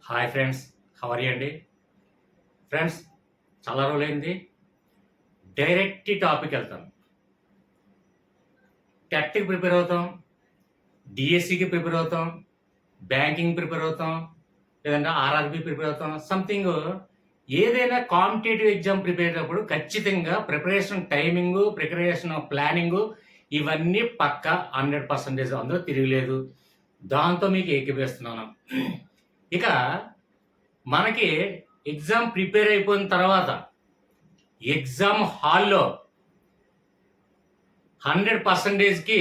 Hi friends, how are you అండి? Friends, చాలా రోజులైంది. డైరెక్ట్ టాపిక్ వెళ్తాను. టెట్కి ప్రిపేర్ అవుతాం, డిఎస్సికి ప్రిపేర్ అవుతాం, బ్యాంకింగ్ ప్రిపేర్ అవుతాం, లేదంటే ఆర్ఆర్బి ప్రిపేర్ అవుతాం. సంథింగ్ ఏదైనా కాంపిటేటివ్ ఎగ్జామ్ ప్రిపేర్ అయ్యేటప్పుడు ఖచ్చితంగా ప్రిపరేషన్ టైమింగు, ప్రిపరేషన్ ప్లానింగు ఇవన్నీ పక్క 100% అందులో తిరగలేదు. దాంతో మీకు ఏకీపిస్తున్నాను. ఇక మనకి ఎగ్జామ్ ప్రిపేర్ అయిపోయిన తర్వాత ఎగ్జామ్ హాల్లో 100%కి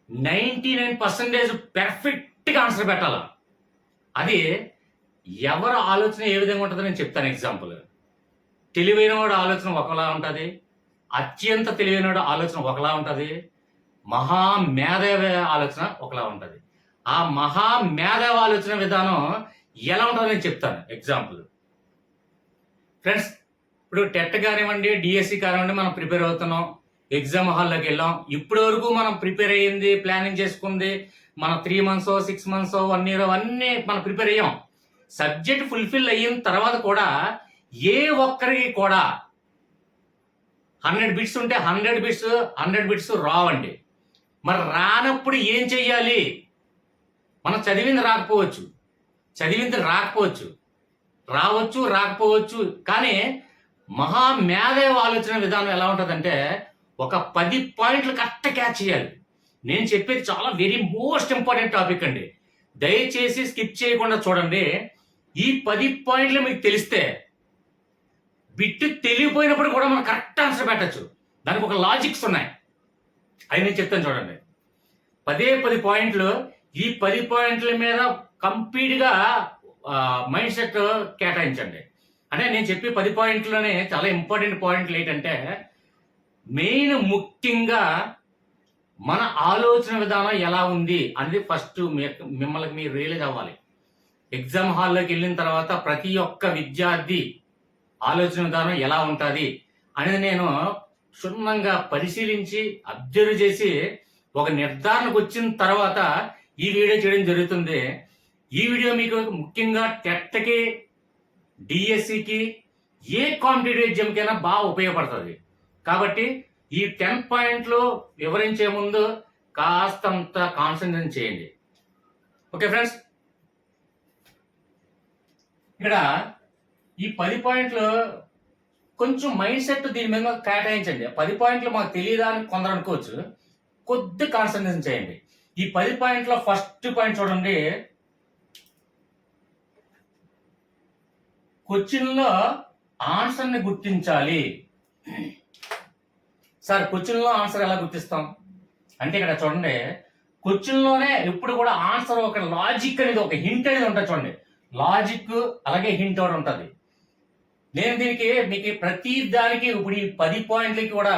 99% పెర్ఫెక్ట్గా ఆన్సర్ పెట్టాలి. అది ఎవరి ఆలోచన ఏ విధంగా ఉంటుందో నేను చెప్తాను. ఎగ్జాంపుల్, తెలివైన వాడు ఆలోచన ఒకలా ఉంటుంది, అత్యంత తెలివైన వాడు ఆలోచన ఒకలా ఉంటుంది, మహామేధావి ఆలోచన ఒకలా ఉంటుంది. ఆ మహామేధావి ఆలోచన విధానం ఎలా ఉంటుందో నేను చెప్తాను. ఎగ్జాంపుల్ ఫ్రెండ్స్, ఇప్పుడు టెట్ కానివ్వండి, డిఎస్సి కానివ్వండి, మనం ప్రిపేర్ అవుతున్నాం, ఎగ్జామ్ హాల్లోకి వెళ్ళాం. ఇప్పటి వరకు మనం ప్రిపేర్ అయ్యింది, ప్లానింగ్ చేసుకుంది, మన 3 months 6 months 1 year అన్నీ మనం ప్రిపేర్ అయ్యాం. సబ్జెక్ట్ ఫుల్ఫిల్ అయిన తర్వాత కూడా ఏ ఒక్కరికి కూడా 100 బిట్స్ ఉంటే 100 బిట్స్ రావండి. మరి రానప్పుడు ఏం చెయ్యాలి? మనం చదివింది రాకపోవచ్చు, రాకపోవచ్చు. కానీ మహామేధావి ఆలోచన విధానం ఎలా ఉంటుందంటే ఒక 10 పాయింట్లు కరెక్ట్ క్యాచ్ చేయాలి. నేను చెప్పేది చాలా వెరీ మోస్ట్ ఇంపార్టెంట్ టాపిక్ అండి. దయచేసి స్కిప్ చేయకుండా చూడండి. ఈ 10 పాయింట్లు మీకు తెలిస్తే బిట్టు తెలియపోయినప్పుడు కూడా మనం కరెక్ట్ ఆన్సర్ పెట్టచ్చు. దానికి ఒక లాజిక్స్ ఉన్నాయి, అవి నేను చెప్తాను చూడండి. 10 పాయింట్లు. ఈ 10 పాయింట్ల మీద కంప్లీట్గా మైండ్ సెట్ కేటాయించండి. అంటే నేను చెప్పే 10 పాయింట్లోనే చాలా ఇంపార్టెంట్ పాయింట్లు ఏంటంటే, మెయిన్ ముఖ్యంగా మన ఆలోచన విధానం ఎలా ఉంది అనేది ఫస్ట్ మిమ్మల్ని మీరు రియలైజ్ అవ్వాలి. ఎగ్జామ్ హాల్లోకి వెళ్ళిన తర్వాత ప్రతి ఒక్క విద్యార్థి ఆలోచన విధానం ఎలా ఉంటుంది అనేది నేను క్షుణ్ణంగా పరిశీలించి అబ్జర్వ్ చేసి ఒక నిర్ధారణకు వచ్చిన తర్వాత ఈ వీడియో చేయడం జరుగుతుంది. ఈ వీడియో మీకు ముఖ్యంగా టెట్కి, డిఎస్సికి, ఏ కాంపిటేటివ్ ఎగ్జామ్కైనా బాగా ఉపయోగపడుతుంది. కాబట్టి ఈ 10 పాయింట్లు వివరించే ముందు కాస్తంత కాన్సన్ట్రేట్ చేయండి. ఓకే ఫ్రెండ్స్, ఇక్కడ ఈ 10 పాయింట్లు కొంచెం మైండ్ సెట్ దీని మీద కేటాయించండి. 10 పాయింట్లు మాకు తెలియదా అని కొందరు అనుకోవచ్చు. కొద్ది కాన్సన్ట్రేషన్ చేయండి. ఈ 10 పాయింట్లో ఫస్ట్ పాయింట్ చూడండి. క్వశ్చన్లో ఆన్సర్ని గుర్తించాలి. సార్, క్వశ్చన్లో ఆన్సర్ ఎలా గుర్తిస్తాం అంటే ఇక్కడ చూడండి, క్వశ్చన్లోనే ఎప్పుడు కూడా ఆన్సర్ ఒక లాజిక్ అనేది, ఒక హింట్ అనేది ఉంటుంది. చూడండి, లాజిక్ అలాగే హింట్ ఒకటి ఉంటుంది. నేను దీనికి మీకు ప్రతి దానికి ఇప్పుడు ఈ 10 పాయింట్లకి కూడా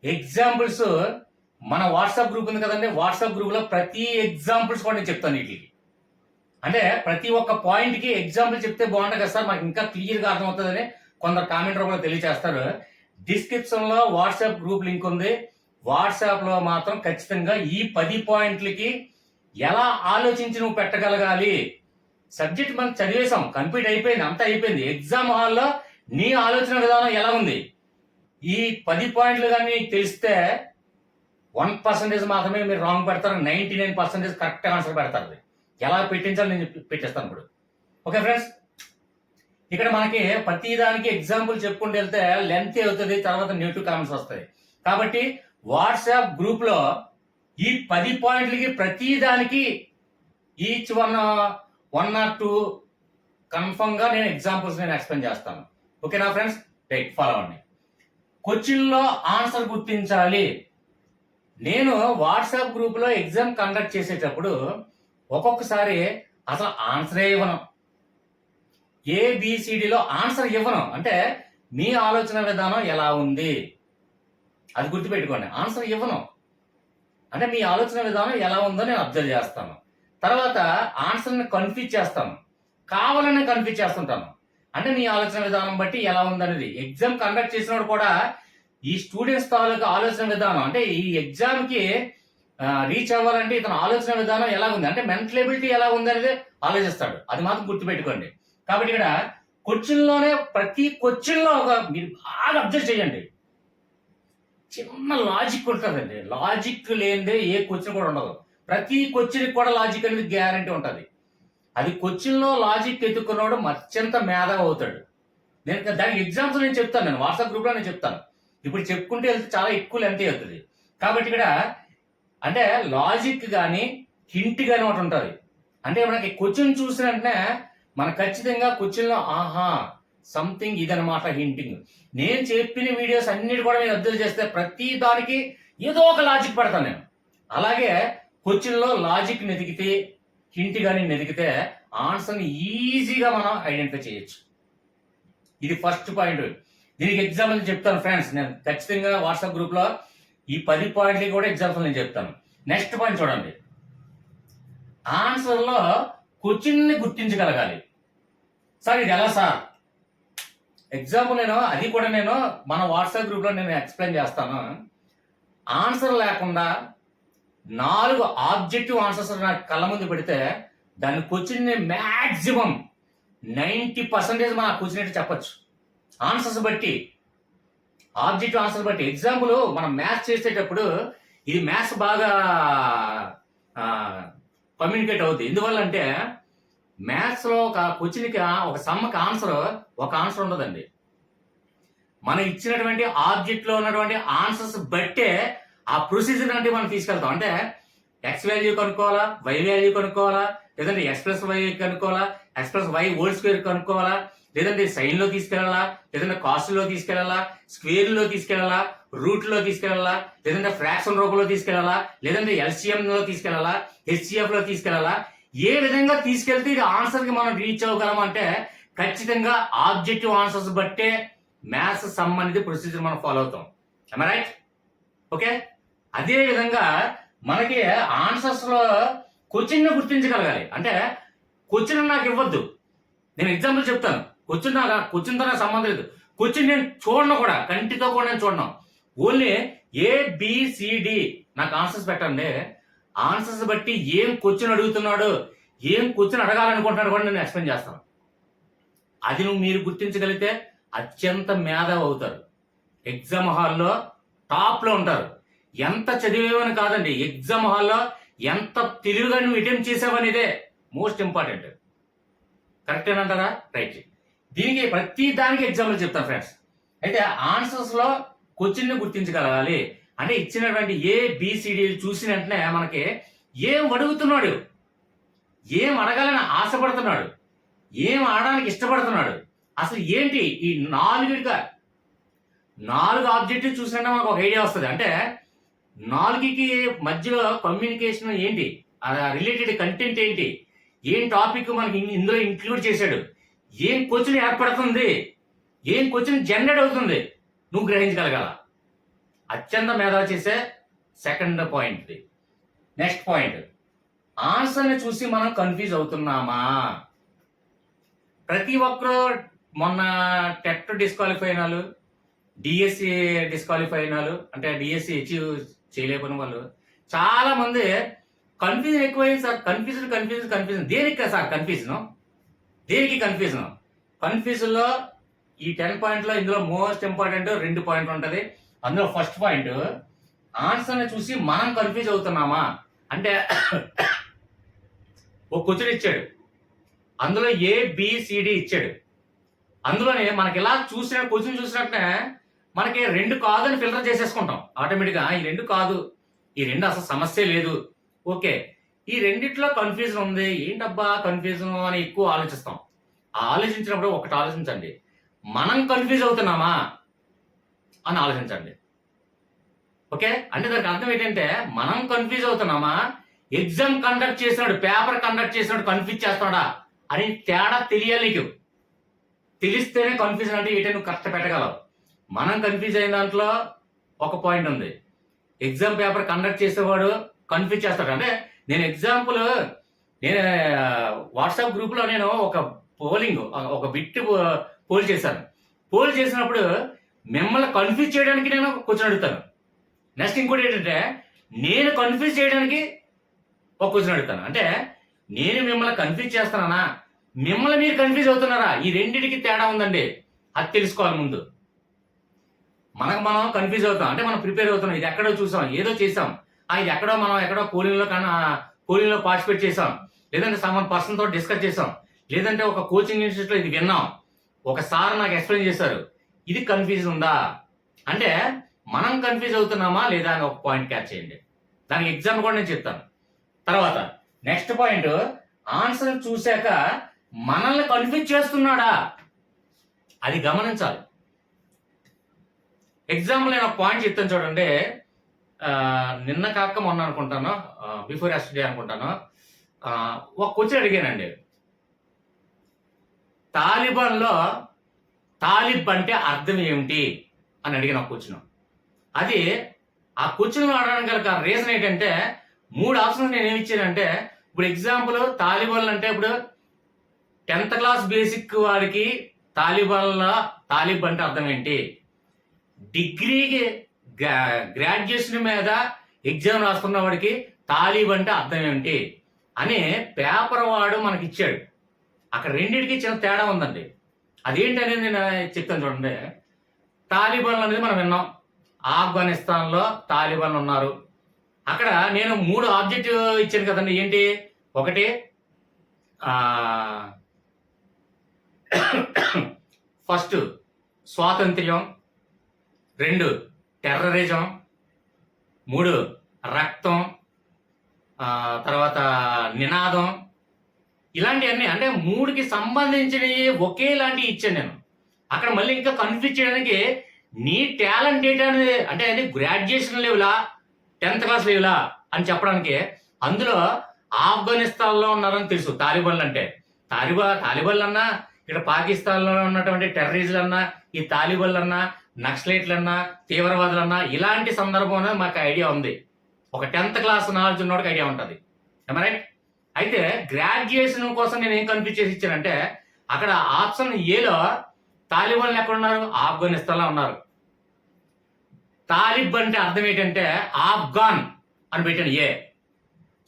ఎగ్జాంపుల్స్ మన వాట్సాప్ గ్రూప్ ఉంది కదండి, వాట్సాప్ గ్రూప్ లో ప్రతి ఎగ్జాంపుల్స్ కూడా నేను చెప్తాను. వీటికి అంటే ప్రతి ఒక్క పాయింట్ కి ఎగ్జాంపుల్ చెప్తే బాగుంటుంది కదా సార్, మాకు ఇంకా క్లియర్ గా అర్థమవుతుందని కొందరు కామెంట్ రూపంలో తెలియజేస్తారు. డిస్క్రిప్షన్ లో వాట్సాప్ గ్రూప్ లింక్ ఉంది. వాట్సాప్ లో మాత్రం ఖచ్చితంగా ఈ 10 పాయింట్లకి ఎలా ఆలోచించి నువ్వు పెట్టగలగాలి. సబ్జెక్ట్ మనం చదివేశాం, కంప్లీట్ అయిపోయింది, అంతా అయిపోయింది. ఎగ్జామ్ హాల్లో నీ ఆలోచన విధానం ఎలా ఉంది, ఈ 10 పాయింట్లు కానీ తెలిస్తే 1% మాత్రమే మీరు రాంగ్ పెడతారు, 99% కరెక్ట్ ఆన్సర్ పెడతారు. ఎలా పెట్టించాలో నేను పెట్టేస్తాను ఇప్పుడు. ఓకే ఫ్రెండ్స్, ఇక్కడ మనకి ప్రతి దానికి ఎగ్జాంపుల్ చెప్పుకుంటూ వెళ్తే లెంత్ అవుతుంది, తర్వాత నెగిటివ్ కామెంట్స్ వస్తాయి. కాబట్టి వాట్సాప్ గ్రూప్ లో ఈ 10 పాయింట్లకి ప్రతి దానికి ఈచ్ వన్ ఆర్ 2 కన్ఫర్మ్ గా నేను ఎగ్జాంపుల్స్ నేను ఎక్స్ప్లెయిన్ చేస్తాను. ఓకేనా ఫ్రెండ్స్, రైట్, ఫాలో అవ్వండి. క్వశ్చన్ లో ఆన్సర్ గుర్తించాలి. నేను వాట్సాప్ గ్రూప్ లో ఎగ్జామ్ కండక్ట్ చేసేటప్పుడు ఒక్కొక్కసారి అసలు ఆన్సరే ఇవ్వను, ఏబిసిడిలో ఆన్సర్ ఇవ్వను. అంటే మీ ఆలోచన విధానం ఎలా ఉంది అది గుర్తుపెట్టుకోండి. ఆన్సర్ ఇవ్వను అంటే మీ ఆలోచన విధానం ఎలా ఉందో నేను అబ్జర్వ్ చేస్తాను. తర్వాత ఆన్సర్ని కన్ఫ్యూజ్ చేస్తాను, కావాలని కన్ఫ్యూజ్ చేస్తుంటాను. అంటే మీ ఆలోచన విధానం బట్టి ఎలా ఉందనేది ఎగ్జామ్ కండక్ట్ చేసినప్పుడు కూడా ఈ స్టూడెంట్స్ తాలూకు ఆలోచన విధానం, అంటే ఈ ఎగ్జామ్ కి రీచ్ అవ్వాలంటే ఇతను ఆలోచన విధానం ఎలా ఉంది, అంటే మెంటల్ ఎబిలిటీ ఎలా ఉంది అనేది ఆలోచిస్తాడు. అది మాత్రం గుర్తుపెట్టుకోండి. కాబట్టి ఇక్కడ క్వశ్చన్ లోనే ప్రతి క్వశ్చన్ లో మీరు బాగా అబ్జర్వ్ చేయండి, చిన్న లాజిక్ ఉంటుందండి. లాజిక్ లేనిదే ఏ క్వశ్చన్ కూడా ఉండదు. ప్రతి క్వశ్చన్ కూడా లాజిక్ అనేది గ్యారంటీ ఉంటుంది. అది క్వశ్చన్ లో లాజిక్ ఎత్తుకున్నాడు అత్యంత మేధావి అవుతాడు. దానికి ఎగ్జాంపుల్ నేను చెప్తాను, నేను వాట్సాప్ గ్రూప్ లో నేను చెప్తాను. ఇప్పుడు చెప్పుకుంటే వెళ్తే చాలా ఎక్కువ లెంత్ అవుతుంది. కాబట్టి ఇక్కడ అంటే లాజిక్ కానీ హింట్ కానీ ఒకటి ఉంటుంది. అంటే మనకి క్వశ్చన్ చూసిన వెంటనే మనకు ఖచ్చితంగా క్వశ్చన్ లో ఆహా సంథింగ్ ఇదనమాట హింటింగ్. నేను చెప్పిన వీడియోస్ అన్నిటి కూడా మీరు అబ్జర్వ్ చేస్తే ప్రతి దానికి ఏదో ఒక లాజిక్ పెడతాను నేను. అలాగే క్వశ్చన్ లో లాజిక్ నెతికితే హింట్ కానీ నెతికితే ఆన్సర్ని ఈజీగా మనం ఐడెంటిఫై చేయొచ్చు. ఇది ఫస్ట్ పాయింట్. దీనికి ఎగ్జాంపుల్ చెప్తాను ఫ్రెండ్స్. నేను ఖచ్చితంగా వాట్సాప్ గ్రూప్ లో ఈ 10 పాయింట్లు కూడా ఎగ్జాంపుల్ నేను చెప్తాను. నెక్స్ట్ పాయింట్ చూడండి, ఆన్సర్ లో క్వశ్చన్ ని గుర్తించగలగాలి. సార్ ఇది ఎలా సార్? ఎగ్జాంపుల్ అది కూడా నేను మన వాట్సాప్ గ్రూప్ లో నేను ఎక్స్ప్లెయిన్ చేస్తాను. ఆన్సర్ లేకుండా 4 ఆబ్జెక్టివ్ ఆన్సర్స్ నా కళ్ళ ముందు పెడితే దాని క్వశ్చన్ ని మ్యాక్సిమం 90% మనం క్వశ్చన్ చెప్పచ్చు ఆన్సర్స్ బట్టి, ఆబ్జెక్టివ్ ఆన్సర్ బట్టి. ఎగ్జాంపుల్ మనం మ్యాథ్స్ చేసేటప్పుడు ఇది మ్యాథ్స్ బాగా కమ్యూనికేట్ అవుతుంది. ఎందువల్ల అంటే మ్యాథ్స్ లో ఒక క్వశ్చన్కి ఒక సమ్మకి ఒక ఆన్సర్ ఉండదండి. మనం ఇచ్చినటువంటి ఆబ్జెక్ట్ లో ఉన్నటువంటి ఆన్సర్స్ బట్టే ఆ ప్రొసీజర్ అంటే మనం తీసుకెళ్తాం. అంటే ఎక్స్ వాల్యూ కనుక్కోవాలా, వై వాల్యూ కనుక్కోవాలా, లేదంటే ఎక్స్ ప్లస్ వై కనుక్కోవాలా, X plus Y whole square కనుక్కోవాలా, లేదంటే సైన్ లో తీసుకెళ్లాలా, లేదంటే కాస్ట్ లో తీసుకెళ్లాలా, స్క్వేర్ లో తీసుకెళ్లాలా, రూట్ లో తీసుకెళ్లాలా, లేదంటే ఫ్రాక్షన్ రూపంలో తీసుకెళ్లాలా, లేదంటే ఎల్సిఎం లో తీసుకెళ్లాలా, హెచ్సిఎఫ్ లో తీసుకెళ్లాలా. ఏ విధంగా తీసుకెళ్తే ఇది ఆన్సర్ కి మనం రీచ్ అవ్వగలం అంటే ఖచ్చితంగా ఆబ్జెక్టివ్ ఆన్సర్స్ బట్టే మ్యాథ్స్ సమ్ అనేది ప్రొసీజర్ మనం ఫాలో అవుతాం. రైట్? ఓకే. అదే విధంగా మనకి ఆన్సర్స్ లో క్వశ్చన్ ని గుర్తించగలగాలి. అంటే క్వశ్చన్ నాకు ఇవ్వద్దు, నేను ఎగ్జాంపుల్ చెప్తాను. క్వశ్చన్తో నాకు సంబంధం లేదు. క్వశ్చన్ నేను చూడను కూడా, కంటితో కూడా నేను చూడను. ఓన్లీ ఏబిసిడి నాకు ఆన్సర్స్ పెట్టండి. ఆన్సర్స్ బట్టి ఏం క్వశ్చన్ అడుగుతున్నాడు, ఏం క్వశ్చన్ అడగాలనుకుంటున్నాడు కూడా నేను ఎక్స్ప్లెయిన్ చేస్తాను. అది మీరు గుర్తించగలిగితే అత్యంత మేధావి అవుతారు. ఎగ్జామ్ హాల్లో టాప్ లో ఉంటారు. ఎంత చదివేవని కాదండి, ఎగ్జామ్ హాల్లో ఎంత తెలివిగా నువ్వు అటెంప్ట్ చేసావనేదే మోస్ట్ ఇంపార్టెంట్. కరెక్ట్ అంటారా? రైట్. దీనికి ప్రతి దానికి ఎగ్జాంపుల్ చెప్తాను ఫ్రెండ్స్. అయితే ఆన్సర్స్ లో క్వశ్చన్ ని గుర్తించగలగాలి. అంటే ఇచ్చినటువంటి ఏబిసిడి చూసిన వెంటనే మనకి ఏం అడుగుతున్నాడు, ఏం అడగాలని ఆశపడుతున్నాడు, ఏం ఆడడానికి ఇష్టపడుతున్నాడు, అసలు ఏంటి ఈ 4 ఆబ్జెక్టివ్ చూసినట్టే మనకు ఒక ఐడియా వస్తుంది. అంటే 4కి మధ్యలో కమ్యూనికేషన్ ఏంటి, రిలేటెడ్ కంటెంట్ ఏంటి, ఏం టాపిక్ మనకి ఇందులో ఇంక్లూడ్ చేశాడు, ఏం క్వశ్చన్ ఏర్పడుతుంది, ఏం క్వశ్చన్ జనరేట్ అవుతుంది, నువ్వు గ్రహించగలగాల. అత్యంత మేధావి చేసే సెకండ్ పాయింట్. నెక్స్ట్ పాయింట్, ఆన్సర్ని చూసి మనం కన్ఫ్యూజ్ అవుతున్నామా? ప్రతి ఒక్కరు మొన్న టెట్ డిస్క్వాలిఫై అయినాలు, డిఎస్సి డిస్క్వాలిఫై అయినాలు, అంటే డిఎస్సి అచీవ్ చేయలేకపోయిన వాళ్ళు చాలా మంది కన్ఫ్యూజన్ ఎక్కువైంది సార్. కన్ఫ్యూజన్ దేనికి సార్ కన్ఫ్యూజన్? దేనికి కన్ఫ్యూజన్? కన్ఫ్యూజన్ లో ఈ 10 పాయింట్లో ఇందులో మోస్ట్ ఇంపార్టెంట్ 2 పాయింట్లు ఉంటుంది. అందులో ఫస్ట్ పాయింట్, ఆన్సర్ని చూసి మనం కన్ఫ్యూజ్ అవుతున్నామా అంటే ఒక క్వశ్చన్ ఇచ్చాడు, అందులో ఏబిసిడి ఇచ్చాడు. అందులోనే మనకి ఇలా క్వశ్చన్ చూసినట్టే మనకి 2 కాదని ఫిల్టర్ చేసేసుకుంటాం ఆటోమేటిక్గా. ఈ 2 కాదు, ఈ 2 అసలు సమస్య లేదు, ఓకే ఈ రెండిట్లో కన్ఫ్యూజన్ ఉంది, ఏంటబ్బా కన్ఫ్యూజన్ అని ఎక్కువ ఆలోచిస్తాం. ఆలోచించినప్పుడు ఒకటి ఆలోచించండి, మనం కన్ఫ్యూజ్ అవుతున్నామా అని ఆలోచించండి. ఓకే, అంటే దానికి అర్థం ఏంటంటే మనం కన్ఫ్యూజ్ అవుతున్నామా, ఎగ్జామ్ కండక్ట్ చేసినాడు, పేపర్ కండక్ట్ చేసినాడు కన్ఫ్యూజ్ చేస్తున్నాడా అని తేడా తెలియాలి నీకు. తెలిస్తేనే కన్ఫ్యూజన్ అంటే ఏంటంటే నువ్వు కరెక్ట్ పెట్టగలవు. మనం కన్ఫ్యూజ్ అయిన దాంట్లో ఒక పాయింట్ ఉంది, ఎగ్జామ్ పేపర్ కండక్ట్ చేసేవాడు కన్ఫ్యూజ్ చేస్తాడు. అంటే నేను ఎగ్జాంపుల్, నేను వాట్సాప్ గ్రూప్లో నేను ఒక బిట్ పోల్ చేశాను. పోల్ చేసినప్పుడు మిమ్మల్ని కన్ఫ్యూజ్ చేయడానికి నేను క్వశ్చన్ అడుగుతాను. నెక్స్ట్ ఇంకోటి ఏంటంటే నేను కన్ఫ్యూజ్ చేయడానికి ఒక క్వశ్చన్ అడుగుతాను. అంటే నేను మిమ్మల్ని కన్ఫ్యూజ్ చేస్తానా, మిమ్మల్ని మీరు కన్ఫ్యూజ్ అవుతున్నారా? ఈ రెండింటికి తేడా ఉందండి, అది తెలుసుకోవాలి ముందు. మనం కన్ఫ్యూజ్ అవుతాం అంటే మనం ప్రిపేర్ అవుతున్నాం, ఇది ఎక్కడో చూసాం, ఏదో చేసాం, ఇది ఎక్కడో మనం ఎక్కడో పోలింగ్లో పార్టిసిపేట్ చేసాం, లేదంటే సమ్ పర్సన్ తో డిస్కస్ చేసాం, లేదంటే ఒక కోచింగ్ ఇన్స్టిట్యూట్ లో ఇది విన్నాం, ఒకసారి నాకు ఎక్స్ప్లెయిన్ చేశారు, ఇది కన్ఫ్యూజన్ ఉందా అంటే మనం కన్ఫ్యూజ్ అవుతున్నామా లేదా అని ఒక పాయింట్ క్యాచ్ చేయండి. దానికి ఎగ్జాంపుల్ కూడా నేను చెప్తాను. తర్వాత నెక్స్ట్ పాయింట్, ఆన్సర్ చూశాక మనల్ని కన్ఫ్యూజ్ చేస్తున్నాడా అది గమనించాలి. ఎగ్జాంపుల్ నేను ఒక పాయింట్ చెప్తాను చూడండి. నిన్న కాక మొన్న అనుకుంటాను, బిఫోర్ యస్టర్డే అనుకుంటాను, ఒక క్వశ్చన్ అడిగానండి. తాలిబాన్లో తాలిబ్ అంటే అర్థం ఏమిటి అని అడిగిన ఒక క్వశ్చన్. అది ఆ క్వశ్చన్ అడగడానికి గల రీజన్ ఏంటంటే 3 ఆప్షన్స్ నేను ఏమి ఇచ్చానంటే, ఇప్పుడు ఎగ్జాంపుల్ తాలిబాన్లు అంటే ఇప్పుడు 10th క్లాస్ బేసిక్ వాడికి తాలిబ్ అంటే అర్థం ఏంటి, డిగ్రీకి గ్రాడ్యుయేషన్ మీద ఎగ్జామ్ రాసుకున్న వాడికి తాలిబ్ అంటే అర్థం ఏంటి అని పేపర్ వాడు మనకి ఇచ్చాడు. అక్కడ రెండింటికి చిన్న తేడా ఉందండి. అదేంటనేది నేను చెప్తాను చూడండి. తాలిబాన్లు అనేది మనం విన్నాం, ఆఫ్ఘనిస్తాన్లో తాలిబాన్లు ఉన్నారు. అక్కడ నేను 3 ఆబ్జెక్టివ్ ఇచ్చాను కదండి. ఏంటి? ఒకటి ఫస్ట్ స్వాతంత్ర్యం, 2 టెర్రరిజం, 3 రక్తం, తర్వాత నినాదం, ఇలాంటివన్నీ అంటే 3కి సంబంధించినవి ఒకేలాంటివి ఇచ్చాను నేను. అక్కడ మళ్ళీ ఇంకా కన్ఫ్యూజ్ చేయడానికి నీ టాలెంట్ ఏంటనేది అంటే అది గ్రాడ్యుయేషన్ లెవెలా 10th క్లాస్ లెవెలా అని చెప్పడానికి, అందులో ఆఫ్ఘనిస్తాన్లో ఉన్నారని తెలుసు తాలిబాన్లు అంటే. తాలిబాన్లు అన్నా ఇక్కడ పాకిస్తాన్లో ఉన్నటువంటి టెర్రరిస్టులు అన్నా, ఈ తాలిబాన్లు అన్నా, నక్సలైట్లు అన్నా, తీవ్రవాదులు అన్నా, ఇలాంటి సందర్భంలో మాకు ఐడియా ఉంది. ఒక 10th క్లాస్ నాలెడ్జ్ ఉన్నోడికి ఐడియా ఉంటుంది. రైట్? అయితే గ్రాడ్యుయేషన్ కోసం నేను ఏం కన్ఫ్యూజ్ చేసి ఇచ్చానంటే, అక్కడ ఆప్షన్ ఏలో తాలిబాన్లు ఎక్కడ ఉన్నారు? ఆఫ్ఘనిస్తాన్లో ఉన్నారు. తాలిబ్ అంటే అర్థం ఏంటంటే ఆఫ్ఘాన్ అని పెట్టాను.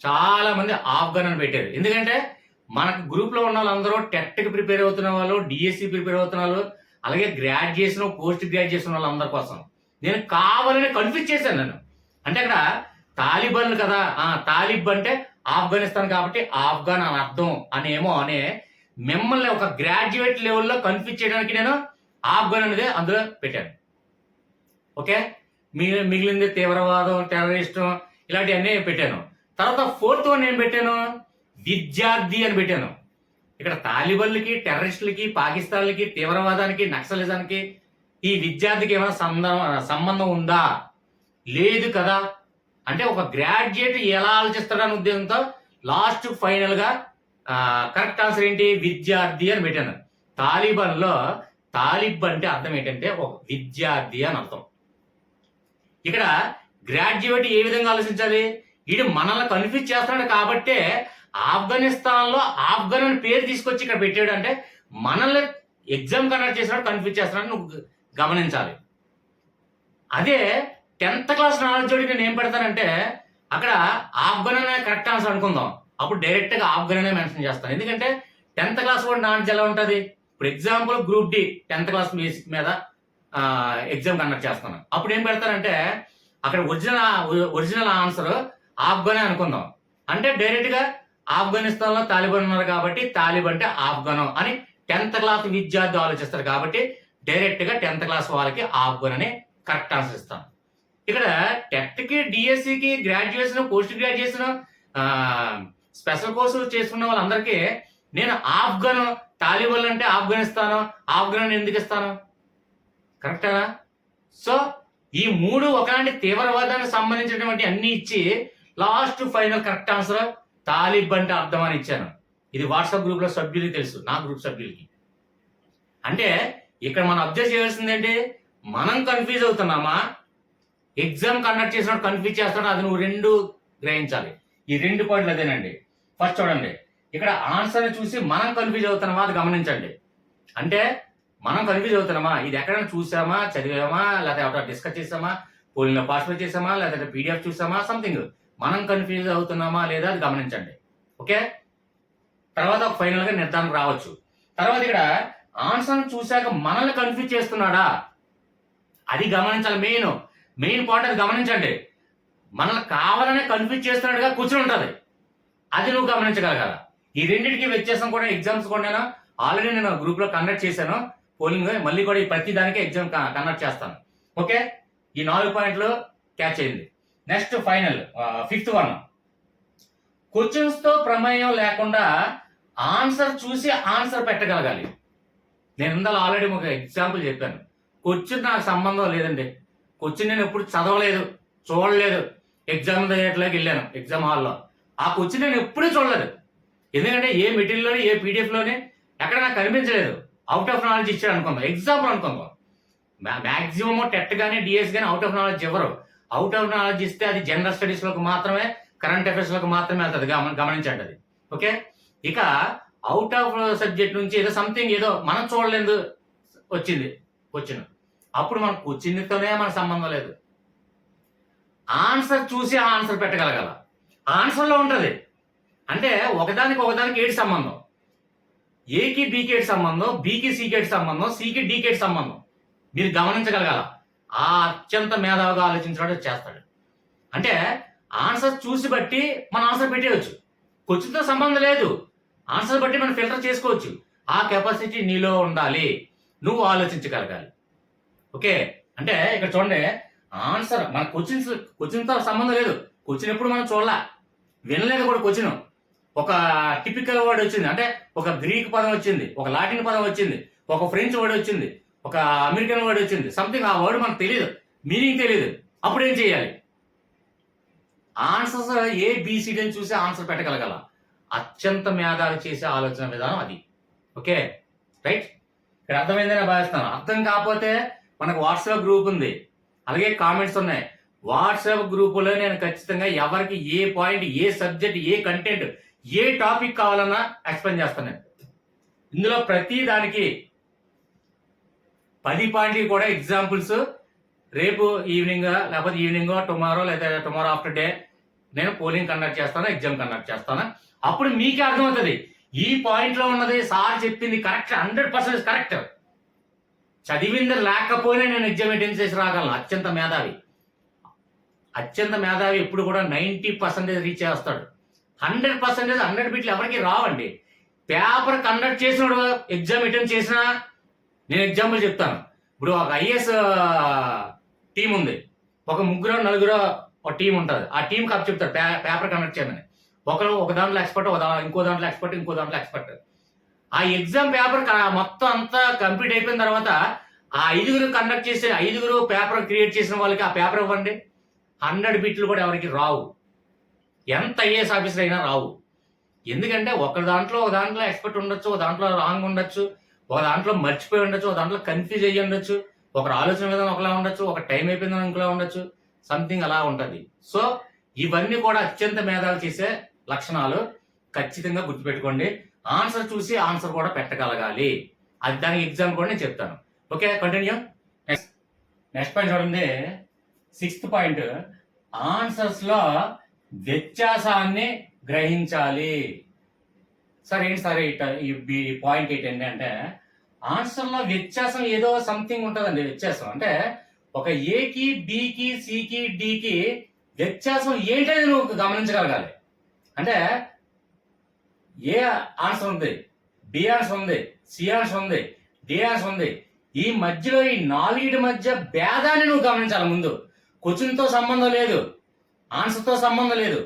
చాలా మంది ఆఫ్ఘన్ అని పెట్టారు. ఎందుకంటే మనకు గ్రూప్ లో ఉన్న వాళ్ళందరూ టెట్కి ప్రిపేర్ అవుతున్న వాళ్ళు, డిఎస్సి ప్రిపేర్ అవుతున్న వాళ్ళు, అలాగే గ్రాడ్యుయేషన్, పోస్ట్ గ్రాడ్యుయేషన్ వాళ్ళందరి కోసం నేను కావాలని కన్ఫ్యూజ్ చేశాను నేను. అంటే అక్కడ తాలిబాన్లు కదా, తాలిబ్ అంటే ఆఫ్ఘనిస్తాన్ కాబట్టి ఆఫ్ఘన్ అని అర్థం అనేమో అనే మిమ్మల్ని ఒక గ్రాడ్యుయేట్ లెవెల్లో కన్ఫ్యూజ్ చేయడానికి నేను ఆఫ్ఘన్ అనేది అందులో పెట్టాను. ఓకే, మిగిలింది తీవ్రవాదం, టెర్రరిస్టం, ఇలాంటివన్నీ పెట్టాను. తర్వాత 4th వన్ ఏం పెట్టాను? విద్యార్థి అని పెట్టాను. ఇక్కడ తాలిబాన్లకి, టెర్రరిస్టులకి, పాకిస్తాన్లకి, తీవ్రవాదానికి, నక్సలిజానికి ఈ విద్యార్థికి ఏమైనా సంబంధం ఉందా? లేదు కదా. అంటే ఒక గ్రాడ్యుయేట్ ఎలా ఆలోచిస్తాడని ఉద్దేశంతో లాస్ట్ ఫైనల్ గా కరెక్ట్ ఆన్సర్ ఏంటి? విద్యార్థి అని పెట్టాను. తాలిబాన్లో తాలిబ్ అంటే అర్థం ఏంటంటే ఒక విద్యార్థి అని అర్థం. ఇక్కడ గ్రాడ్యుయేట్ ఏ విధంగా ఆలోచించాలి? వీడు మనల్ని కన్ఫ్యూజ్ చేస్తున్నాడు కాబట్టే ఆఫ్ఘనిస్తాన్ లో ఆఫ్ఘన్ అని పేరు తీసుకొచ్చి ఇక్కడ పెట్టాడు. అంటే మనల్ని ఎగ్జామ్ కండక్ట్ చేసినట్టు కన్ఫ్యూజ్ చేస్తున్నాడు, నువ్వు గమనించాలి. అదే 10th క్లాస్ నాలెడ్జ్ నేను ఏం పెడతానంటే, అక్కడ ఆఫ్ఘన్ అనే కరెక్ట్ ఆన్సర్ అనుకుందాం, అప్పుడు డైరెక్ట్ గా ఆఫ్ఘన్ అనే మెన్షన్ చేస్తాను. ఎందుకంటే 10th క్లాస్ కూడా నాలెడ్జ్ ఎలా ఉంటుంది? ఇప్పుడు example group D 10th class basic మీద ఎగ్జామ్ కండక్ట్ చేస్తాను. అప్పుడు ఏం పెడతానంటే, అక్కడ ఒరిజినల్ ఆన్సర్ ఆఫ్ఘనే అనుకుందాం. అంటే డైరెక్ట్ గా ఆఫ్ఘనిస్తాన్ లో తాలిబాన్ ఉన్నారు కాబట్టి తాలిబ్ అంటే ఆఫ్ఘన్ అని 10th క్లాస్ విద్యార్థి ఆలోచిస్తారు కాబట్టి డైరెక్ట్ గా 10th క్లాస్ వాళ్ళకి ఆఫ్ఘన్ అని కరెక్ట్ ఆన్సర్ ఇస్తాను. ఇక్కడ టెట్ కి, డిఎస్సికి, గ్రాడ్యుయేషన్, పోస్ట్ గ్రాడ్యుయేషన్, స్పెషల్ కోర్సులు చేసుకున్న వాళ్ళందరికీ నేను ఆఫ్ఘన్, తాలిబాన్ అంటే ఆఫ్ఘనిస్తాను, ఆఫ్ఘన్ ఎందుకు ఇస్తాను? కరెక్టా? సో ఈ 3 ఒకలాంటి తీవ్రవాదానికి సంబంధించినటువంటి అన్ని ఇచ్చి last final correct answer Talib అంటే అర్థం అని ఇచ్చాను. ఇది వాట్సాప్ గ్రూప్ లో సభ్యులకి తెలుసు, నా గ్రూప్ సభ్యులకి. అంటే ఇక్కడ మనం అబ్జర్వ్ చేయాల్సింది ఏంటి? మనం కన్ఫ్యూజ్ అవుతున్నామా, ఎగ్జామ్ కండక్ట్ చేసినట్టు కన్ఫ్యూజ్ చేస్తున్నాడు, అది నువ్వు 2 గ్రహించాలి. ఈ 2 పాయింట్లు అదేనండి. ఫస్ట్ చూడండి, ఇక్కడ ఆన్సర్ చూసి మనం కన్ఫ్యూజ్ అవుతున్నామా అది గమనించండి. అంటే మనం కన్ఫ్యూజ్ అవుతున్నామా, ఇది ఎక్కడైనా చూసామా, చదివామా, లేకపోతే డిస్కస్ చేసామా, పోలింగ్లో పార్టిసిపేట్ చేసామా, లేకపోతే పీడిఎఫ్ చూసామా, సంథింగ్ మనం కన్ఫ్యూజ్ అవుతున్నామా లేదా అది గమనించండి. ఓకే, తర్వాత ఒక ఫైనల్ గా నిర్ధారణ రావచ్చు. తర్వాత ఇక్కడ ఆన్సర్ చూశాక మనల్ని కన్ఫ్యూజ్ చేస్తున్నాడా, అది గమనించాలి. మెయిన్ పాయింట్ అది గమనించండి. మనల్ని కావాలనే కన్ఫ్యూజ్ చేస్తున్నాడుగా కూర్చుని ఉంటది, అది నువ్వు గమనించగలగాల. ఈ రెండింటికి వ్యత్యాసం కూడా ఎగ్జామ్స్ కూడా నేను ఆల్రెడీ నేను గ్రూప్ లో కండక్ట్ చేశాను పోలింగ్, మళ్ళీ కూడా ఈ ప్రతి దానికి ఎగ్జామ్ కండక్ట్ చేస్తాను. ఓకే, ఈ 4 పాయింట్లు క్యాచ్ అయింది. Next final 5th one, questions తో ప్రమేయం లేకుండా ఆన్సర్ చూసి ఆన్సర్ పెట్టగలగాలి. నేను ఇందులో ఆల్రెడీ ఒక ఎగ్జాంపుల్ చెప్పాను. క్వశ్చన్ నాకు సంబంధం లేదండి, క్వశ్చన్ నేను ఎప్పుడు చదవలేదు, చూడలేదు, ఎగ్జామ్ థియేటర్లోకి వెళ్ళాను ఎగ్జామ్ హాల్లో, ఆ క్వశ్చన్ నేను ఎప్పుడూ చూడలేదు. ఎందుకంటే ఏ మెటీరియల్లోని ఏ పీడిఎఫ్లోని ఎక్కడ నాకు కనిపించలేదు. అవుట్ ఆఫ్ నాలెడ్జ్ ఇచ్చాడు అనుకుందాం, ఎగ్జాంపుల్ అనుకుందాం. మ్యాక్సిమం టెట్ కానీ డిఎస్ కానీ అవుట్ ఆఫ్ నాలెడ్జ్ ఇవ్వరు. అవుట్ ఆఫ్ నాలెడ్జ్ ఇస్తే అది జనరల్ స్టడీస్ లోకి మాత్రమే, కరెంట్ అఫైర్స్ లోకి మాత్రమే వెళ్తుంది, గమనించండి అది. ఓకే, ఇక అవుట్ ఆఫ్ సబ్జెక్ట్ నుంచి ఏదో సంథింగ్ ఏదో మనం చూడలేదు వచ్చింది క్వశ్చన్, అప్పుడు మనకు క్వశ్చన్తోనే మనకు సంబంధం లేదు. ఆన్సర్ చూసి ఆన్సర్ పెట్టగలగాల. ఆన్సర్లో ఉంటది అంటే ఒకదానికి ఏడు సంబంధం, ఏకి బీకి ఏడు సంబంధం, బీకి సీకి ఏడు సంబంధం, సీకి డీకి ఏడు సంబంధం. మీరు గమనించగలగాల. ఆ అత్యంత మేధావిగా ఆలోచించడం చేస్తాడు. అంటే ఆన్సర్ చూసి బట్టి మన ఆన్సర్ పెట్టేయచ్చు. క్వశ్చన్తో సంబంధం లేదు, ఆన్సర్ బట్టి మనం ఫిల్టర్ చేసుకోవచ్చు. ఆ కెపాసిటీ నీలో ఉండాలి, నువ్వు ఆలోచించగలగాలి. ఓకే, అంటే ఇక్కడ చూడండి, ఆన్సర్ మన క్వశ్చన్తో సంబంధం లేదు. క్వశ్చన్ ఎప్పుడు మనం చూడలే, వినలేదు కూడా. క్వశ్చన్ ఒక టిపికల్ వర్డ్ వచ్చింది అంటే ఒక గ్రీక్ పదం వచ్చింది, ఒక లాటిన్ పదం వచ్చింది, ఒక ఫ్రెంచ్ వర్డ్ వచ్చింది, ఒక అమెరికన్ వర్డ్ వచ్చింది, సంథింగ్. ఆ వర్డ్ మనకు తెలియదు, మీనింగ్ తెలియదు. అప్పుడు ఏం చేయాలి? ఆన్సర్స్ ABCD చూసి ఆన్సర్ పెట్టగలగాల. అత్యంత మేధావి చేసే ఆలోచన విధానం అది. ఓకే రైట్, ఇక్కడ అర్థమైందని భావిస్తాను. అర్థం కాకపోతే మనకు వాట్సాప్ గ్రూప్ ఉంది, అలాగే కామెంట్స్ ఉన్నాయి. వాట్సాప్ గ్రూపులో నేను ఖచ్చితంగా ఎవరికి ఏ పాయింట్, ఏ సబ్జెక్ట్, ఏ కంటెంట్, ఏ టాపిక్ కావాలన్నా ఎక్స్ప్లెయిన్ చేస్తాను నేను. ఇందులో ప్రతి దానికి 10 పాయింట్లు కూడా ఎగ్జాంపుల్స్ రేపు ఈవినింగ్, లేకపోతే ఈవినింగ్ టుమారో, లేదా టుమారో ఆఫ్టర్ డే నేను పోలింగ్ కండక్ట్ చేస్తాను, ఎగ్జామ్ కండక్ట్ చేస్తాను. అప్పుడు మీకే అర్థమవుతుంది ఈ పాయింట్ లో ఉన్నది సార్ చెప్పింది కరెక్ట్, 100% కరెక్ట్. చదివింది లేకపోయినా నేను ఎగ్జామ్ అటెండ్ చేసి రాగలను. అత్యంత మేధావి ఎప్పుడు కూడా 90% రీచ్ చేస్తాడు. 100% 100 బిట్లు ఎవరికి రావండి. పేపర్ కండక్ట్ చేసినాడు, ఎగ్జామ్ అటెండ్ చేసినా, నేను ఎగ్జాంపుల్ చెప్తాను. ఇప్పుడు ఒక IAS టీం ఉంది, ఒక 3-4 ఒక టీం ఉంటుంది. ఆ టీం కప్ చెప్తారు పేపర్ కండక్ట్ చేయమని. ఒక దాంట్లో ఎక్స్పర్ట్, ఇంకో దాంట్లో ఎక్స్పర్ట్, ఇంకో దాంట్లో ఎక్స్పర్ట్. ఆ ఎగ్జామ్ పేపర్ మొత్తం అంతా కంప్లీట్ అయిపోయిన తర్వాత ఆ 5 కండక్ట్ చేసే 5 పేపర్ క్రియేట్ చేసిన వాళ్ళకి ఆ పేపర్ ఇవ్వండి, 100 బిట్లు కూడా ఎవరికి రావు. ఎంత IAS ఆఫీసర్ అయినా రావు. ఎందుకంటే ఒక దాంట్లో ఎక్స్పర్ట్ ఉండొచ్చు, ఒక దాంట్లో రాంగ్ ఉండొచ్చు, ఒక దాంట్లో మర్చిపోయి ఉండొచ్చు, ఒక దాంట్లో కన్ఫ్యూజ్ అయ్యి ఉండొచ్చు, ఒకరు ఆలోచన విధానం ఒకలా ఉండొచ్చు, ఒక టైం అయిపోయిందని ఇంకోలా ఉండొచ్చు, సంథింగ్ అలా ఉంటుంది. సో ఇవన్నీ కూడా అత్యంత మేధావి చేసే లక్షణాలు. ఖచ్చితంగా గుర్తుపెట్టుకోండి. ఆన్సర్ చూసి ఆన్సర్ కూడా పెట్టగలగాలి. అది దానికి ఎగ్జామ్ కూడా నేను చెప్తాను. Okay, continue. నెక్స్ట్ పాయింట్ చూడండి, 6th పాయింట్, ఆన్సర్స్ లో వ్యత్యాసాన్ని గ్రహించాలి. సార్ ఏంటి సార్ ఈ పాయింట్ ఏంటి అంటే, ఆన్సర్ లో వ్యత్యాసం ఏదో సంథింగ్ ఉంటుందండి. వ్యత్యాసం అంటే ఒక ఏకి బికి సికి డికి వ్యత్యాసం ఏంటనేది నువ్వు గమనించగలగాలి. అంటే ఏ ఆన్సర్ ఉంది, బి ఆన్సర్ ఉంది, సి ఆన్సర్ ఉంది, డి ఆన్సర్ ఉంది. ఈ మధ్యలో ఈ 4 మధ్య భేదాన్ని నువ్వు గమనించాలి. ముందు క్వశ్చన్తో సంబంధం లేదు, ఆన్సర్తో సంబంధం లేదు.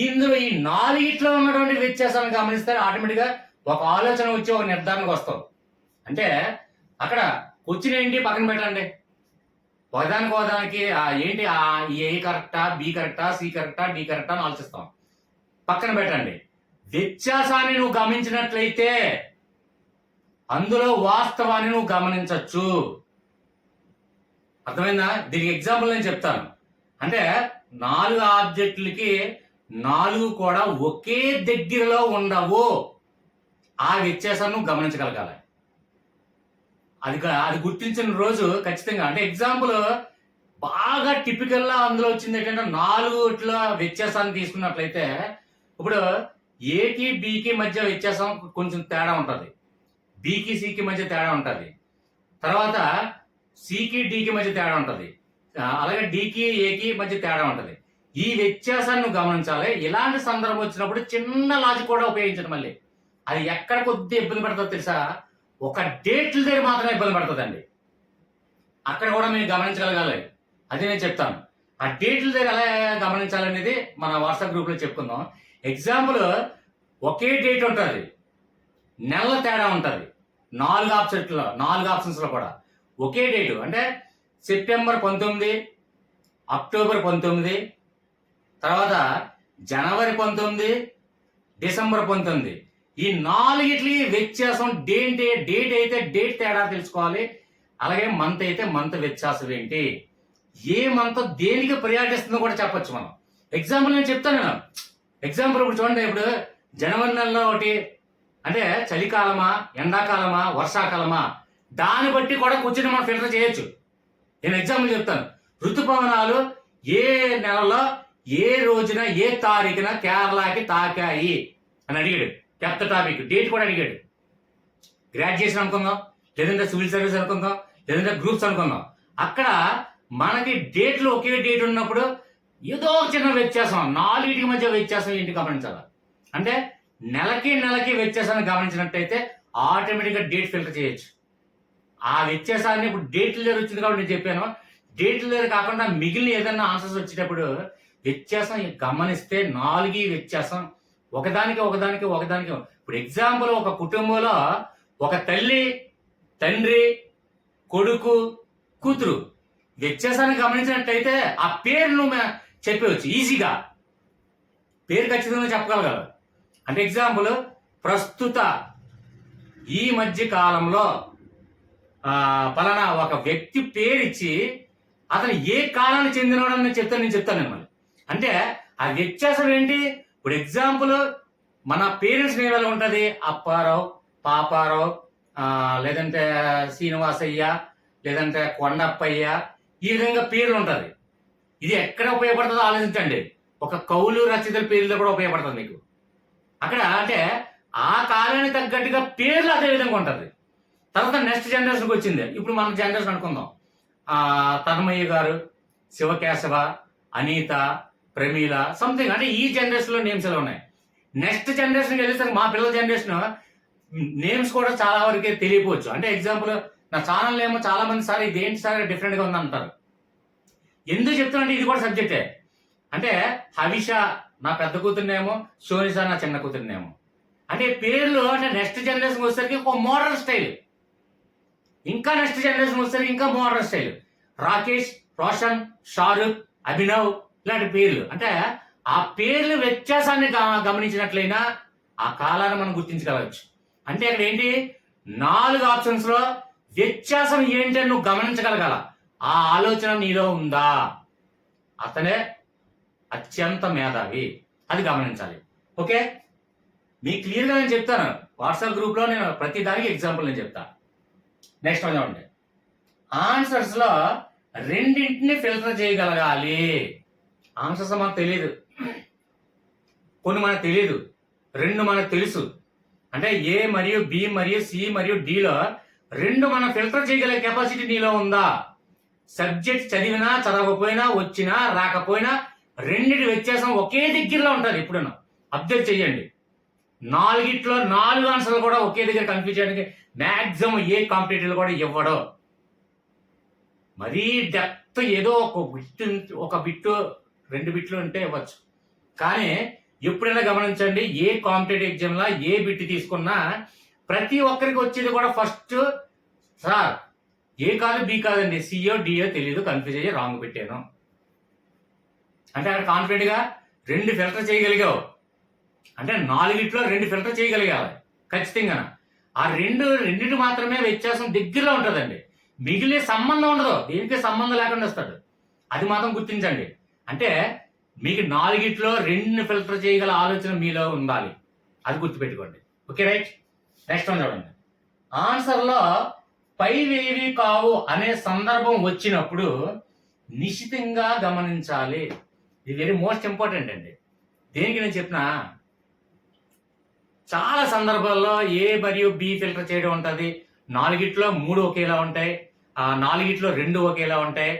ఇందులో ఈ 4 ఉన్నటువంటి వ్యత్యాసాన్ని గమనిస్తే ఆటోమేటిక్గా ఒక ఆలోచన వచ్చి ఒక నిర్ధారణకు వస్తావు. అంటే అక్కడ క్వశ్చన్ ఏంటి పక్కన పెట్టండి, ఒకదానికి ఏంటి ఏ కరెక్టా, బి కరెక్టా, సి కరెక్టా, డి కరెక్టా అని ఆలోచిస్తాం. పక్కన పెట్టండి. వ్యత్యాసాన్ని నువ్వు గమనించినట్లయితే అందులో వాస్తవాన్ని నువ్వు గమనించవచ్చు. అర్థమైందా? దీనికి ఎగ్జాంపుల్ నేను చెప్తాను. అంటే 4 ఆబ్జెక్టులకి 4 కూడా ఒకే దగ్గరలో ఉండవు. ఆ వ్యత్యాసాన్ని నువ్వు గమనించగలగాలి. అది గుర్తించిన రోజు ఖచ్చితంగా, అంటే ఎగ్జాంపుల్ బాగా టిపికల్ గా అందులో వచ్చింది ఏంటంటే 4 వ్యత్యాసాన్ని తీసుకున్నట్లయితే, ఇప్పుడు ఏకి బికి మధ్య వ్యత్యాసం కొంచెం తేడా ఉంటుంది, బికి సికి మధ్య తేడా ఉంటుంది, తర్వాత సికి డికి మధ్య తేడా ఉంటుంది, అలాగే డికి ఏకి మధ్య తేడా ఉంటుంది. ఈ వ్యత్యాసాన్ని నువ్వు గమనించాలి. ఇలాంటి సందర్భం వచ్చినప్పుడు చిన్న లాజిక్ కూడా ఉపయోగించడం. మళ్ళీ అది ఎక్కడ కొద్దిగా ఇబ్బంది పడుతుందో తెలుసా? ఒక డేట్ల దగ్గర మాత్రమే ఇబ్బంది పడుతుందండి. అక్కడ కూడా మీరు గమనించగలగాలి. అది నేను చెప్తాను. ఆ డేట్ల దగ్గర ఎలా గమనించాలనేది మన వాట్సాప్ గ్రూప్ లో చెప్పుకుందాం. ఎగ్జాంపుల్, ఒకే డేట్ ఉంటుంది, నెలల తేడా ఉంటుంది. 4 ఆప్షన్స్ లో కూడా ఒకే డేటు, అంటే సెప్టెంబర్ 19, అక్టోబర్ 19, తర్వాత జనవరి 19, డిసెంబర్ 19. ఈ 4కి వ్యత్యాసం డేట్ అయితే డేట్ తేడా తెలుసుకోవాలి. అలాగే మంత్ అయితే మంత్ వ్యత్యాసం ఏంటి, ఏ మంత్ దేనికి ప్రయారిటిస్తుందో కూడా చెప్పొచ్చు మనం. ఎగ్జాంపుల్ నేను చెప్తాను. ఎగ్జాంపుల్ ఇప్పుడు చూడండి, ఇప్పుడు జనవరి నెలలో ఒకటి అంటే చలికాలమా, ఎండాకాలమా, వర్షాకాలమా, దాన్ని బట్టి కూడా కూర్చొని మనం ఫిల్టర్ చేయొచ్చు. నేను ఎగ్జాంపుల్ చెప్తాను. ఋతుపవనాలు ఏ నెలలో ఏ రోజున ఏ తారీఖున కేరళకి తాకాయి అని అడిగాడు. పెద్ద టాపిక్, డేట్ కూడా అడిగాడు. గ్రాడ్యుయేషన్ అనుకుందాం, లేదంటే సివిల్ సర్వీస్ అనుకుందాం, లేదంటే గ్రూప్స్ అనుకుందాం. అక్కడ మనకి డేట్లు ఒకే డేట్ ఉన్నప్పుడు ఏదో చిన్న వ్యత్యాసం, 4కి మధ్య వ్యత్యాసం ఏంటి గమనించాలి. అంటే నెలకి వ్యత్యాసాన్ని గమనించినట్టయితే ఆటోమేటిక్గా డేట్ ఫిల్టర్ చేయొచ్చు. ఆ వ్యత్యాసాన్ని ఇప్పుడు డేట్ల దగ్గర వచ్చింది కాబట్టి నేను చెప్పాను. డేట్ల దగ్గర కాకుండా మిగిలిన ఏదైనా ఆన్సర్స్ వచ్చేటప్పుడు వ్యత్యాసం గమనిస్తే 4 వ్యత్యాసం ఒకదానికి. ఇప్పుడు ఎగ్జాంపుల్, ఒక కుటుంబంలో ఒక తల్లి, తండ్రి, కొడుకు, కూతురు వ్యత్యాసాన్ని గమనించినట్టయితే ఆ పేరు నువ్వు చెప్పవచ్చు ఈజీగా. పేరు ఖచ్చితంగా చెప్పగలగాలి. అంటే ఎగ్జాంపుల్, ప్రస్తుత ఈ మధ్య కాలంలో పలానా ఒక వ్యక్తి పేరు ఇచ్చి అతను ఏ కాలానికి చెందినవాడని నేను చెప్తాను మిమ్మల్ని. అంటే ఆ వ్యత్యాసం ఏంటి? ఇప్పుడు ఎగ్జాంపుల్, మన పేరెంట్స్ నేమ్ ఎలా ఉంటుంది? అప్పారావు, పాపారావు, లేదంటే శ్రీనివాసయ్య, లేదంటే కొండప్పయ్య, ఈ విధంగా పేర్లు ఉంటుంది. ఇది ఎక్కడ ఉపయోగపడుతుందో ఆలోచించండి. ఒక కౌలు రచయితల పేర్లు కూడా ఉపయోగపడుతుంది మీకు. అక్కడ అంటే ఆ కాలానికి తగ్గట్టుగా పేర్లు అదే విధంగా ఉంటుంది. తర్వాత నెక్స్ట్ జనరేషన్కి వచ్చింది. ఇప్పుడు మన జనరేషన్ అనుకుందాం. తన్మయ్య గారు, శివకేశవ, అనిత, ప్రమీల, సంథింగ్. అంటే ఈ జనరేషన్ లో నేమ్స్ ఎలా ఉన్నాయి. నెక్స్ట్ జనరేషన్కి వెళ్ళేసరికి మా పిల్లల జనరేషన్ నేమ్స్ కూడా చాలా వరకు తెలియపోవచ్చు. అంటే ఎగ్జాంపుల్, నా ఛానల్ ఏమో చాలా మంది సార్ ఇదేంటి సార్ డిఫరెంట్ గా ఉంది అంటారు. ఎందుకు చెప్తున్నా, ఇది కూడా సబ్జెక్టే. అంటే హవిష నా పెద్ద కూతురునేమో, సోనిషా నా చిన్న కూతురునేమో. అంటే పేర్లు అంటే నెక్స్ట్ జనరేషన్ వచ్చేసరికి ఒక మోడర్న్ స్టైల్, ఇంకా నెక్స్ట్ జనరేషన్ వచ్చేసరికి ఇంకా మోడర్న్ స్టైల్. రాకేష్, రోషన్, షారుఖ్, అభినవ్ ఇలాంటి పేర్లు. అంటే ఆ పేర్లు వ్యత్యాసాన్ని గమనించినట్లయినా ఆ కాలాన్ని మనం గుర్తించగలవచ్చు. అంటే ఇక్కడ ఏంటి, 4 ఆప్షన్స్ లో వ్యత్యాసం ఏంటి అని నువ్వు గమనించగలగాల. ఆ ఆలోచన నీలో ఉందా? అతనే అత్యంత మేధావి, అది గమనించాలి. ఓకే, మీకు క్లియర్ గా నేను చెప్తాను. వాట్సాప్ గ్రూప్ లో నేను ప్రతి దానికి ఎగ్జాంపుల్ నేను చెప్తా. నెక్స్ట్ చూడండి, ఆన్సర్స్ లో రెండింటిని ఫిల్టర్ చేయగలగాలి. ఆన్సర్స్ మనకు తెలియదు, కొన్ని మనకు తెలియదు, 2 మనకు తెలుసు. అంటే ఏ మరియు బి మరియు సి మరియు డిలో 2 మనం ఫిల్టర్ చేయగలిగే కెపాసిటీ నీలో ఉందా? సబ్జెక్ట్ చదివినా చదవకపోయినా, వచ్చినా రాకపోయినా, రెండింటి వ్యత్యాసం ఒకే దగ్గరలో ఉంటుంది. ఎప్పుడన్నా అబ్జర్వ్ చేయండి. 4ట్లో 4 ఆన్సర్లు కూడా ఒకే దగ్గర కన్ఫ్యూజ్ చేయడానికి మ్యాక్సిమం ఏ కాంపిటేటివ్ కూడా ఇవ్వడం. మరీ డెప్త్ ఏదో ఒక బిట్టు 2 బిట్లు ఉంటే ఇవ్వచ్చు. కానీ ఎప్పుడైనా గమనించండి, ఏ కాంపిటేటివ్ ఎగ్జామ్ లా ఏ బిట్ తీసుకున్నా ప్రతి ఒక్కరికి వచ్చేది కూడా ఫస్ట్, సార్ ఏ కాదు బి కాదండి, సిఓ డిఓ తెలియదు, కన్ఫ్యూజ్ అయ్యి రాంగ్ పెట్టాను. అంటే అక్కడ కాన్ఫిడెంట్ గా 2 ఫిల్టర్ చేయగలిగావు. అంటే 4ట్లో 2 ఫిల్టర్ చేయగలిగాలి ఖచ్చితంగా. ఆ రెండింటి మాత్రమే వ్యత్యాసం దగ్గరలో ఉంటుందండి. మిగిలిన సంబంధం ఉండదు, దేనికి సంబంధం లేకుండా వస్తాడు. అది మాత్రం గుర్తించండి. అంటే మీకు 4ట్లో 2 ఫిల్టర్ చేయగల ఆలోచన మీలో ఉండాలి, అది గుర్తుపెట్టుకోండి. Okay right. నెక్స్ట్ వన్ చూడండి. ఆన్సర్లో పైవేవి కావు అనే సందర్భం వచ్చినప్పుడు నిశ్చితంగా గమనించాలి. ఇది వెరీ మోస్ట్ ఇంపార్టెంట్ అండి. దేనికి నేను చెప్పినా, చాలా సందర్భాల్లో ఏ మరియు బి ఫిల్టర్ చేయడం ఉంటుంది. 4గిట్లో 3 ఒకేలా ఉంటాయి, 4గిట్లో 2 ఒకేలా ఉంటాయి,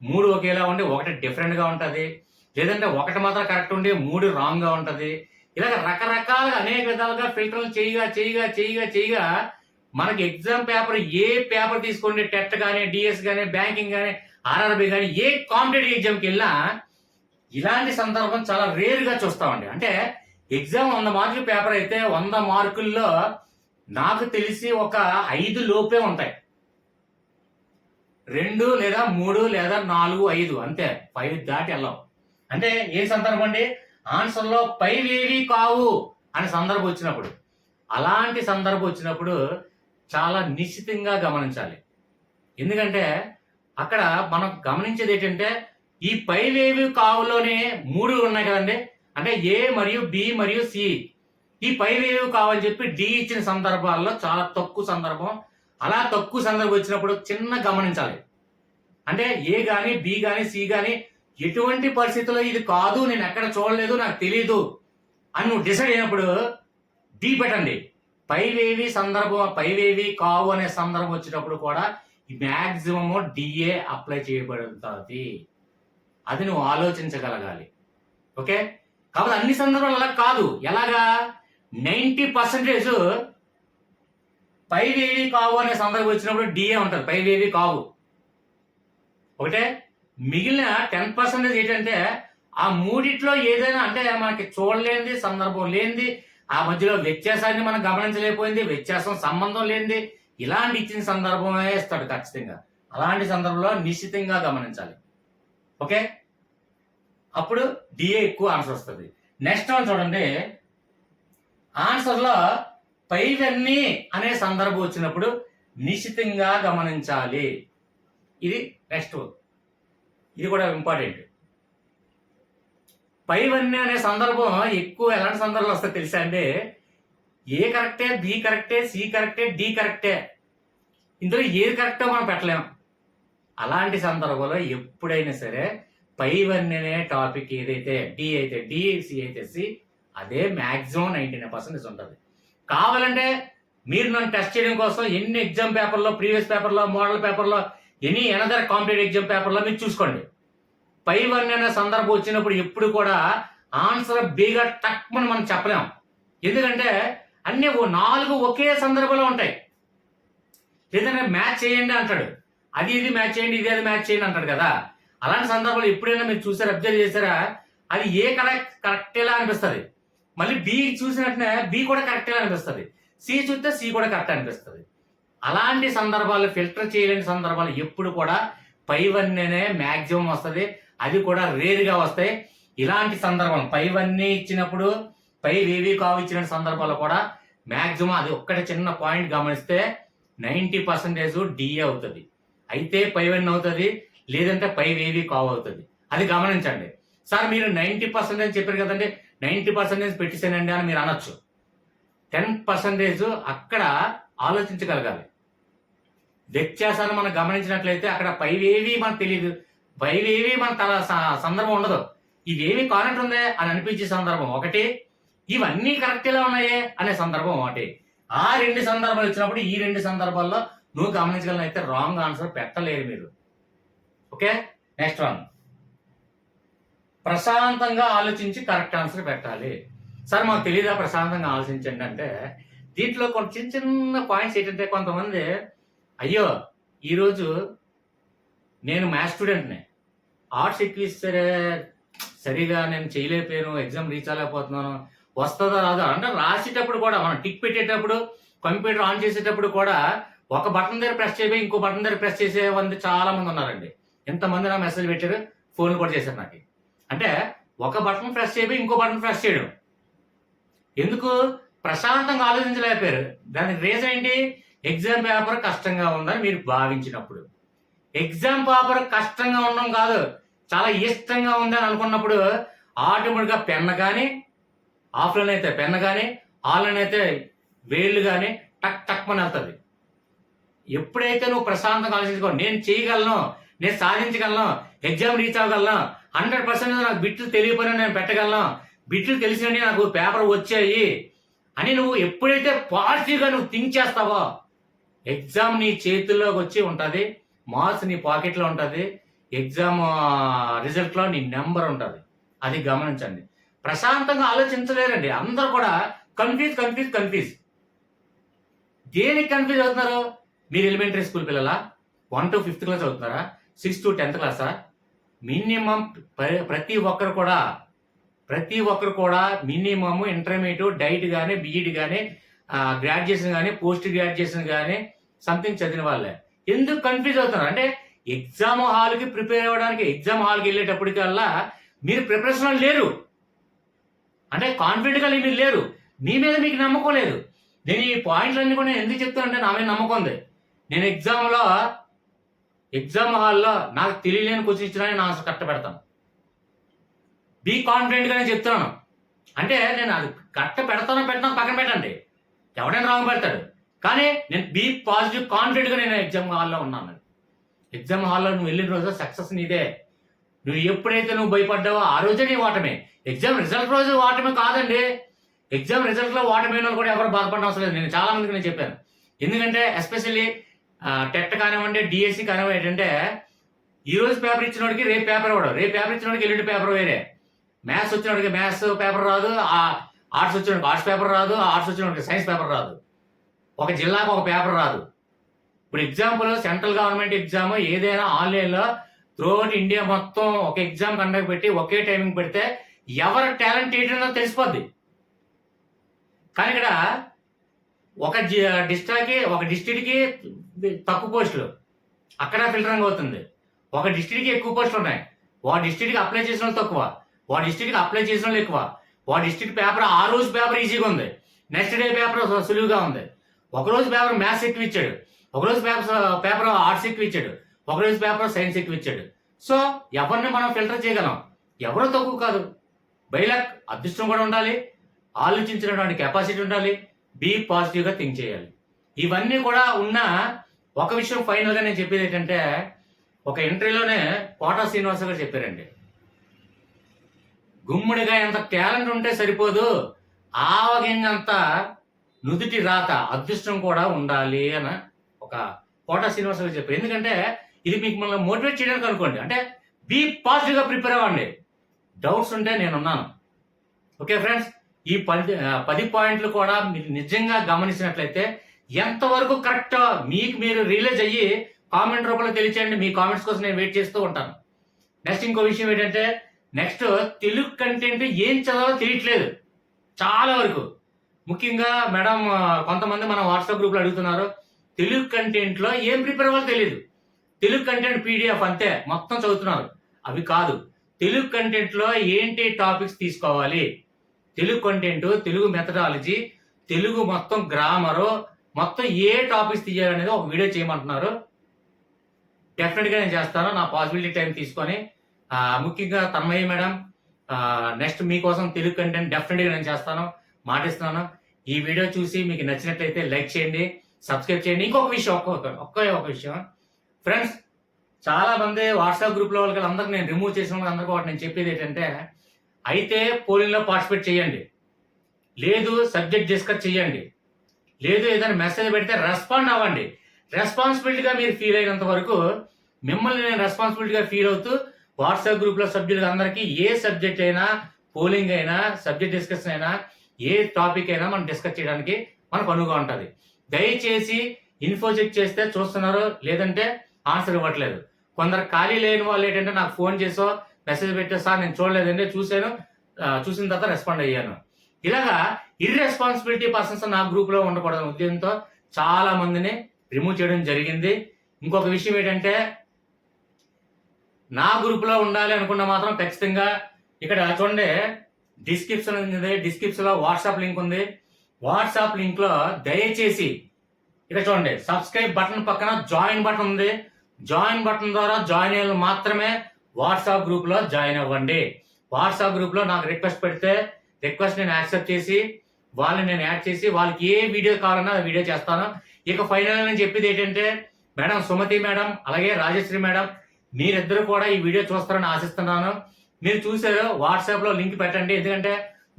3 ఒకేలా ఉండి 1 డిఫరెంట్ గా ఉంటది, లేదంటే 1 మాత్రం కరెక్ట్ ఉండి 3 రాంగ్ గా ఉంటది. ఇలాగ రకరకాలుగా అనేక విధాలుగా ఫిల్టర్లు చేయగా మనకి ఎగ్జామ్ పేపర్ ఏ పేపర్ తీసుకోండి, టెట్ కానీ, డిఎస్ కానీ, బ్యాంకింగ్ కానీ, ఆర్ఆర్బి కానీ, ఏ కాంపిటేటివ్ ఎగ్జామ్కి వెళ్ళినా ఇలాంటి సందర్భం చాలా రేర్ గా చూస్తామండి. అంటే ఎగ్జామ్ 100 మార్కుల పేపర్ అయితే 100 మార్కుల్లో నాకు తెలిసి ఒక 5 లోపే ఉంటాయి. 2 లేదా 3 లేదా 4, 5 అంతే. 5 దాటి వెళ్ళాం. అంటే ఏ సందర్భం అండి? ఆన్సర్లో పైవేవి కావు అనే సందర్భం వచ్చినప్పుడు, అలాంటి సందర్భం వచ్చినప్పుడు చాలా నిశ్చితంగా గమనించాలి. ఎందుకంటే అక్కడ మనం గమనించేది ఏంటంటే ఈ పైవేవి కావులోనే 3 ఉన్నాయి కదండి. అంటే ఏ మరియు బి మరియు సి, ఈ పైవేవి కావని చెప్పి డి ఇచ్చిన సందర్భాల్లో చాలా తక్కువ సందర్భం. అలా తక్కువ సందర్భం వచ్చినప్పుడు చిన్న గమనించాలి. అంటే ఏ గాని, బి గాని, సి గాని ఎటువంటి పరిస్థితుల్లో ఇది కాదు, నేను ఎక్కడ చూడలేదు, నాకు తెలియదు అని నువ్వు డిసైడ్ అయినప్పుడు డి పెట్టండి. పైవేవి కావు అనే సందర్భం వచ్చినప్పుడు కూడా మ్యాక్సిమం డిఏ అప్లై చేయబడుతుంది. అది నువ్వు ఆలోచించగలగాలి. ఓకే, కాబట్టి అన్ని సందర్భాలు అలా కాదు. ఎలాగా? 90% పైవేవి కావు అనే సందర్భం వచ్చినప్పుడు డిఏ ఉంటుంది, పైవేవి కావు ఒకటే. మిగిలిన 10% ఏంటంటే ఆ మూడిట్లో ఏదైనా, అంటే మనకి చూడలేనిది, సందర్భం లేనిది, ఆ మధ్యలో వ్యత్యాసాన్ని మనం గమనించలేకపోయింది, వ్యత్యాసం సంబంధం లేనిది, ఇలాంటి ఇచ్చిన సందర్భమే ఇస్తాడు ఖచ్చితంగా. అలాంటి సందర్భంలో నిశ్చితంగా గమనించాలి. ఓకే, అప్పుడు డిఏ ఎక్కువ ఆన్సర్ వస్తుంది. నెక్స్ట్ వన్ చూడండి, ఆన్సర్లో పైవన్నీ అనే సందర్భం వచ్చినప్పుడు నిశ్చితంగా గమనించాలి. ఇది నెక్స్ట్, ఇది కూడా ఇంపార్టెంట్. పైవన్నీ అనే సందర్భం ఎక్కువ ఎలాంటి సందర్భాలు వస్తాయి తెలుసా అండి? ఏ కరెక్టే, బి కరెక్టే, సి కరెక్టే, డి కరెక్టే, ఇందులో ఏది కరెక్టో మనం పెట్టలేము. అలాంటి సందర్భంలో ఎప్పుడైనా సరే పైవన్నీ అనే టాపిక్ ఏదైతే డి అయితే డి, సి అయితే సి, అదే మ్యాక్సిమం 99% ఉంటుంది. కావాలంటే మీరు నన్ను టెస్ట్ చేయడం కోసం ఎన్ని ఎగ్జామ్ పేపర్లో, ప్రీవియస్ పేపర్లో, మోడల్ పేపర్లో, ఎనీ అనదర్ కాంపిటేటివ్ ఎగ్జామ్ పేపర్లో మీరు చూసుకోండి. పైవన్నీ అనే సందర్భం వచ్చినప్పుడు ఎప్పుడు కూడా ఆన్సర్ బిగా టక్మని మనం చెప్పలేం. ఎందుకంటే అన్ని 4 ఒకే సందర్భంలో ఉంటాయి. లేదంటే మ్యాచ్ చేయండి అంటాడు, అది ఇది మ్యాచ్ చేయండి, ఇది అది మ్యాచ్ చేయండి అంటాడు కదా. అలాంటి సందర్భాలు ఎప్పుడైనా మీరు చూసారా, అబ్జర్వ్ చేశారా? అది ఏ కరెక్టేలా అనిపిస్తుంది, మళ్ళీ బి చూసినట్టునే బి కూడా కరెక్టేలా అనిపిస్తుంది, సి చూస్తే సి కూడా కరెక్ట్ అనిపిస్తుంది. అలాంటి సందర్భాలు, ఫిల్టర్ చేయలేని సందర్భాలు ఎప్పుడు కూడా పైవన్నీనే మ్యాక్సిమం వస్తుంది. అది కూడా రేరుగా వస్తాయి. ఇలాంటి సందర్భం పైవన్నీ ఇచ్చినప్పుడు పైవేవి కావు ఇచ్చిన సందర్భాలు కూడా మ్యాక్సిమం, అది ఒక్కటి చిన్న పాయింట్ గమనిస్తే 90% డిఏ అవుతుంది. అయితే పైవన్నీ అవుతుంది, లేదంటే పైవేవి కావు అవుతుంది. అది గమనించండి. సార్ మీరు 90% అని చెప్పారు కదండి, 90% పెట్టేసానండి అని మీరు అనొచ్చు. 10% అక్కడ ఆలోచించగలగాలి. వ్యత్యాసాన్ని మనం గమనించినట్లయితే అక్కడ పైవేవి మనకు తెలియదు, పైవేవి మన తల సందర్భం ఉండదు, ఇవేవి కానట్టు ఉందే అని అనిపించే సందర్భం ఒకటి, ఇవన్నీ కరెక్ట్ ఎలా ఉన్నాయే అనే సందర్భం ఒకటి. ఆ 2 సందర్భాలు ఇచ్చినప్పుడు ఈ 2 సందర్భాల్లో నువ్వు గమనించగలను, అయితే రాంగ్ ఆన్సర్ పెట్టలేరు మీరు. ఓకే, నెక్స్ట్ వన్, ప్రశాంతంగా ఆలోచించి కరెక్ట్ ఆన్సర్ పెట్టాలి. సార్ మాకు తెలియదా ప్రశాంతంగా ఆలోచించండి అంటే, దీంట్లో కొన్ని చిన్న చిన్న పాయింట్స్ ఏంటంటే, కొంతమంది అయ్యో ఈరోజు నేను మ్యాథ్స్ స్టూడెంట్ని, ఆర్ట్స్ ఎక్కువ ఇస్తారే, సరిగా నేను చేయలేకపోయాను, ఎగ్జామ్ రీచ్ అవ్వలేకపోతున్నాను, వస్తుందా రాదా అంటే రాసేటప్పుడు కూడా, మనం టిక్ పెట్టేటప్పుడు, కంప్యూటర్ ఆన్ చేసేటప్పుడు కూడా ఒక బటన్ దగ్గర ప్రెస్ చేయబోయి ఇంకో బటన్ దగ్గర ప్రెస్ చేసే మంది చాలా మంది ఉన్నారండి. ఎంతమంది నా మెసేజ్ పెట్టారు, ఫోన్లు కూడా చేశారు నాకు. అంటే ఒక బటన్ ప్రెస్ చేయబోయి ఇంకో బటన్ ప్రెస్ చేయడం ఎందుకు? ప్రశాంతంగా ఆలోచించలేకపోయారు. దానికి రీజన్ ఏంటి? ఎగ్జామ్ పేపర్ కష్టంగా ఉందని మీరు భావించినప్పుడు. ఎగ్జామ్ పేపర్ కష్టంగా ఉండడం కాదు, చాలా ఇష్టంగా ఉందని అనుకున్నప్పుడు ఆటోమేటిక్గా పెన్ కానీ, ఆఫ్లైన్ అయితే పెన్ కానీ, ఆన్లైన్ అయితే వేళ్ళు కానీ టక్ టక్ అని వెళ్తుంది. ఎప్పుడైతే నువ్వు ప్రశాంతంగా ఆలోచించుకో, నేను చేయగలను, నేను సాధించగలను, ఎగ్జామ్ రీచ్ అవ్వగలను, 100% నాకు బిట్లు తెలియకపోయినా నేను పెట్టగలను, బిట్లు తెలిసినవి నాకు పేపర్ వచ్చాయి అని నువ్వు ఎప్పుడైతే పాజిటివ్గా నువ్వు థింక్ చేస్తావో ఎగ్జామ్ నీ చేతుల్లోకి వచ్చి ఉంటుంది, మార్క్స్ నీ పాకెట్లో ఉంటుంది, ఎగ్జామ్ రిజల్ట్లో నీ నెంబర్ ఉంటుంది. అది గమనించండి. ప్రశాంతంగా ఆలోచించలేరండి, అందరూ కూడా కన్ఫ్యూజ్. దేనికి కన్ఫ్యూజ్ అవుతున్నారు? మీరు ఎలిమెంటరీ స్కూల్ పిల్లలా, 1 to 5th క్లాస్ అవుతున్నారా, 6 to 10th క్లాసా? మినిమం ప్రతి ఒక్కరు కూడా మినిమం ఇంటర్మీడియట్ డైట్ కానీ, బీఈడి కానీ, గ్రాడ్యుయేషన్ కానీ, పోస్ట్ గ్రాడ్యుయేషన్ కానీ సంథింగ్ చదివిన వాళ్ళే. ఎందుకు కన్ఫ్యూజ్ అవుతున్నారు అంటే ఎగ్జామ్ హాల్కి ప్రిపేర్ అవ్వడానికి, ఎగ్జామ్ హాల్కి వెళ్ళేటప్పటికల్లా మీరు ప్రిపరేషన్ లేరు, అంటే కాన్ఫిడెంట్గా మీరు లేరు, మీ మీద మీకు నమ్మకం లేదు. నేను ఈ పాయింట్లన్నీ కూడా ఎందుకు చెప్తానంటే నా మీద నమ్మకం ఉంది. నేను ఎగ్జామ్ హాల్లో నాకు తెలియలేని క్వశ్చన్ ఇచ్చినా నేను ఆన్సర్ కరెక్ట్ పెడతాను. బీ కాన్ఫిడెంట్గా నేను చెప్తున్నాను. అంటే నేను అది కరెక్ట్ పెడతానో పక్కన పెట్టండి, ఎవడైనా రాంగ్ పెడతాడు. కానీ నేను బీ పాజిటివ్ కాన్ఫిడెంట్గా నేను ఎగ్జామ్ హాల్లో ఉన్నాను. ఎగ్జామ్ హాల్లో నువ్వు వెళ్ళిన రోజు సక్సెస్ నీదే. నువ్వు ఎప్పుడైతే నువ్వు భయపడ్డావో ఆ రోజే నీ ఓటమే. ఎగ్జామ్ రిజల్ట్ రోజు ఓటమే కాదండి. ఎగ్జామ్ రిజల్ట్లో ఓటమైన కూడా ఎవరు బాధపడిన అవసరం లేదు. నేను చాలా మందికి నేను చెప్పాను. ఎందుకంటే ఎస్పెషల్లీ టెట్ కానివ్వండి, డిఎస్సి కానివ్వండి, ఏంటంటే ఈ రోజు పేపర్ ఇచ్చినోడికి రేపు పేపర్ ఇవ్వడు, రేపు పేపర్ ఇచ్చినోడికి ఎల్లుండి పేపర్ వేరే. మ్యాథ్స్ వచ్చినోడికి మ్యాథ్స్ పేపర్ రాదు, ఆర్ట్స్ వచ్చినోడికి ఆర్ట్స్ పేపర్ రాదు, ఆర్ట్స్ వచ్చినోడికి సైన్స్ పేపర్ రాదు, ఒక జిల్లాకు ఒక పేపర్ రాదు. ఇప్పుడు ఎగ్జాంపుల్ సెంట్రల్ గవర్నమెంట్ ఎగ్జామ్ ఏదైనా ఆన్లైన్లో త్రూఅవుట్ ఇండియా మొత్తం ఒక ఎగ్జామ్ కండక్ట్ పెట్టి ఒకే టైమింగ్ పెడితే ఎవరి టాలెంట్ ఏంటో తెలిసిపోద్ది. కానీ ఇక్కడ ఒక డిస్ట్రిక్ట్కి తక్కువ పోస్టులు, అక్కడ ఫిల్టరింగ్ అవుతుంది. ఒక డిస్ట్రిక్ట్కి ఎక్కువ పోస్టులు ఉన్నాయి, ఒక డిస్ట్రిక్ట్కి అప్లై చేసిన వాళ్ళు తక్కువ, ఒక డిస్ట్రిక్ట్కి అప్లై చేసిన వాళ్ళు ఎక్కువ. ఒక డిస్ట్రిక్ట్ పేపర్ ఆ రోజు పేపర్ ఈజీగా ఉంది, నెక్స్ట్ డే పేపర్ సులువుగా ఉంది. ఒకరోజు పేపర్ మ్యాథ్స్ ఎక్కువ ఇచ్చాడు, ఒకరోజు పేపర్ ఆర్ట్స్ ఎక్కువ ఇచ్చాడు, ఒకరోజు పేపర్ సైన్స్ ఎక్కువ ఇచ్చాడు. సో ఎవరిని మనం ఫిల్టర్ చేయగలం, ఎవరో తక్కువ కాదు. బైలక్ అదృష్టం కూడా ఉండాలి, ఆలోచించినటువంటి కెపాసిటీ ఉండాలి, బీ పాజిటివ్గా థింక్ చేయాలి. ఇవన్నీ కూడా ఉన్న ఒక విషయం ఫైనల్గా నేను చెప్పేది ఏంటంటే, ఒక ఇంటర్వ్యూలోనే కోటా శ్రీనివాస గారు చెప్పారండి, గుమ్మడిగా ఎంత టాలెంట్ ఉంటే సరిపోదు, ఆవగింజంత నుదుటి రాత అదృష్టం కూడా ఉండాలి అని ఒక కోటా శ్రీనివాస గారు చెప్పారు. ఎందుకంటే ఇది మీకు మనం మోటివేట్ చేయడానికి అనుకోండి. అంటే బీ పాజిటివ్గా ప్రిపేర్ అవ్వండి, డౌట్స్ ఉంటే నేనున్నాను. ఓకే ఫ్రెండ్స్, ఈ 10 పాయింట్లు కూడా మీరు నిజంగా గమనించినట్లయితే ఎంతవరకు కరెక్ట్ మీకు మీరు రియలైజ్ అయ్యి కామెంట్ రూపంలో తెలియచేయండి. మీ కామెంట్స్ కోసం నేను వెయిట్ చేస్తూ ఉంటాను. నెక్స్ట్ ఇంకో విషయం ఏంటంటే, నెక్స్ట్ తెలుగు కంటెంట్ ఏం చదవాలో తెలియట్లేదు చాలా వరకు. ముఖ్యంగా మేడం కొంతమంది మన వాట్సాప్ గ్రూప్లో అడుగుతున్నారు, తెలుగు కంటెంట్లో ఏం ప్రిపేర్ అవ్వాలో తెలియదు, తెలుగు కంటెంట్ పీడిఎఫ్ అంతే మొత్తం చదువుతున్నారు. అవి కాదు, తెలుగు కంటెంట్లో ఏంటి టాపిక్స్ తీసుకోవాలి, తెలుగు కంటెంట్, తెలుగు మెథడాలజీ, తెలుగు మొత్తం గ్రామరు, మొత్తం ఏ టాపిక్స్ తీయాలనేది ఒక వీడియో చేయమంటున్నారు. డెఫినెట్గా నేను చేస్తాను, నా పాసిబిలిటీ టైం తీసుకొని. ముఖ్యంగా తన్మయ్య మేడం నెక్స్ట్ మీకోసం తెలుగు కంటెంట్ డెఫినెట్గా నేను చేస్తాను, మాటిస్తున్నాను. ఈ వీడియో చూసి మీకు నచ్చినట్లయితే లైక్ చేయండి, సబ్స్క్రైబ్ చేయండి. ఇంకొక విషయం, ఒక విషయం ఫ్రెండ్స్, చాలా మంది వాట్సాప్ గ్రూప్లో వాళ్ళకి అందరికి నేను రిమూవ్ చేసిన వాళ్ళకి అందరికీ ఒకటి నేను చెప్పేది ఏంటంటే, అయితే పోలింగ్లో పార్టిసిపేట్ చేయండి, లేదు సబ్జెక్ట్ డిస్కస్ చేయండి, లేదు ఏదైనా మెసేజ్ పెడితే రెస్పాండ్ అవ్వండి. రెస్పాన్సిబిలిటీగా మీరు ఫీల్ అయినంత వరకు మిమ్మల్ని నేను రెస్పాన్సిబిలిటీగా ఫీల్ అవుతూ వాట్సాప్ గ్రూప్లో సభ్యులు అందరికీ ఏ సబ్జెక్ట్ అయినా, పోలింగ్ అయినా, సబ్జెక్ట్ డిస్కషన్ అయినా, ఏ టాపిక్ అయినా మనం డిస్కస్ చేయడానికి మనకు అనువుగా ఉంటుంది. దయచేసి ఇన్ఫో చెక్ చేస్తే చూస్తున్నారు, లేదంటే ఆన్సర్ ఇవ్వట్లేదు. కొందరు ఖాళీ లేని వాళ్ళు ఏంటంటే నాకు ఫోన్ చేసో మెసేజ్ పెట్టే, సార్ నేను చూడలేదండి, చూసిన తర్వాత రెస్పాండ్ అయ్యాను. ఇలాగా ఇర్రెస్పాన్సిబిలిటీ పర్సన్స్ నా గ్రూప్లో ఉండకూడదు ఉద్దేశంతో చాలా మందిని రిమూవ్ చేయడం జరిగింది. ఇంకొక విషయం ఏంటంటే, నా గ్రూప్లో ఉండాలి అనుకున్న మాత్రం ఖచ్చితంగా ఇక్కడ చూడండి, డిస్క్రిప్షన్లో వాట్సాప్ లింక్ ఉంది. వాట్సాప్ లింక్లో దయచేసి ఇక్కడ చూడండి, సబ్స్క్రైబ్ బటన్ పక్కన జాయిన్ బటన్ ఉంది. జాయిన్ బటన్ ద్వారా జాయిన్ అయ్యే మాత్రమే వాట్సాప్ గ్రూప్లో జాయిన్ అవ్వండి. వాట్సాప్ గ్రూప్లో నాకు రిక్వెస్ట్ పెడితే రిక్వెస్ట్ నేను యాక్సెప్ట్ చేసి వాళ్ళని నేను యాడ్ చేసి వాళ్ళకి ఏ వీడియో కావాలన్నా ఆ వీడియో చేస్తాను. ఇక ఫైనల్ నేను చెప్పేది ఏంటంటే, మేడం సుమతి మేడం అలాగే రాజశ్రీ మేడం మీరిద్దరు కూడా ఈ వీడియో చూస్తారని ఆశిస్తున్నాను. మీరు చూసారు, వాట్సాప్లో లింక్ పెట్టండి, ఎందుకంటే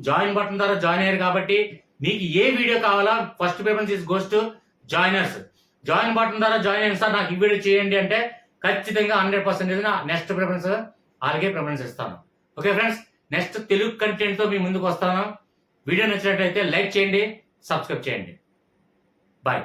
జాయిన్ బటన్ ద్వారా జాయిన్ అయ్యారు కాబట్టి మీకు ఏ వీడియో కావాలా first preference is goes to joiners. Join button ద్వారా జాయిన్ అయ్యింది సార్ నాకు ఈ వీడియో చేయండి అంటే ఖచ్చితంగా 100% నెక్స్ట్ ప్రిఫరెన్స్ అలాగే ప్రిఫరెన్స్ ఇస్తాను. Okay friends, next Telugu content తో మీ ముందుకు వస్తాను. వీడియో నచ్చినట్లయితే లైక్ చేయండి, సబ్స్క్రైబ్ చేయండి. బాయ్.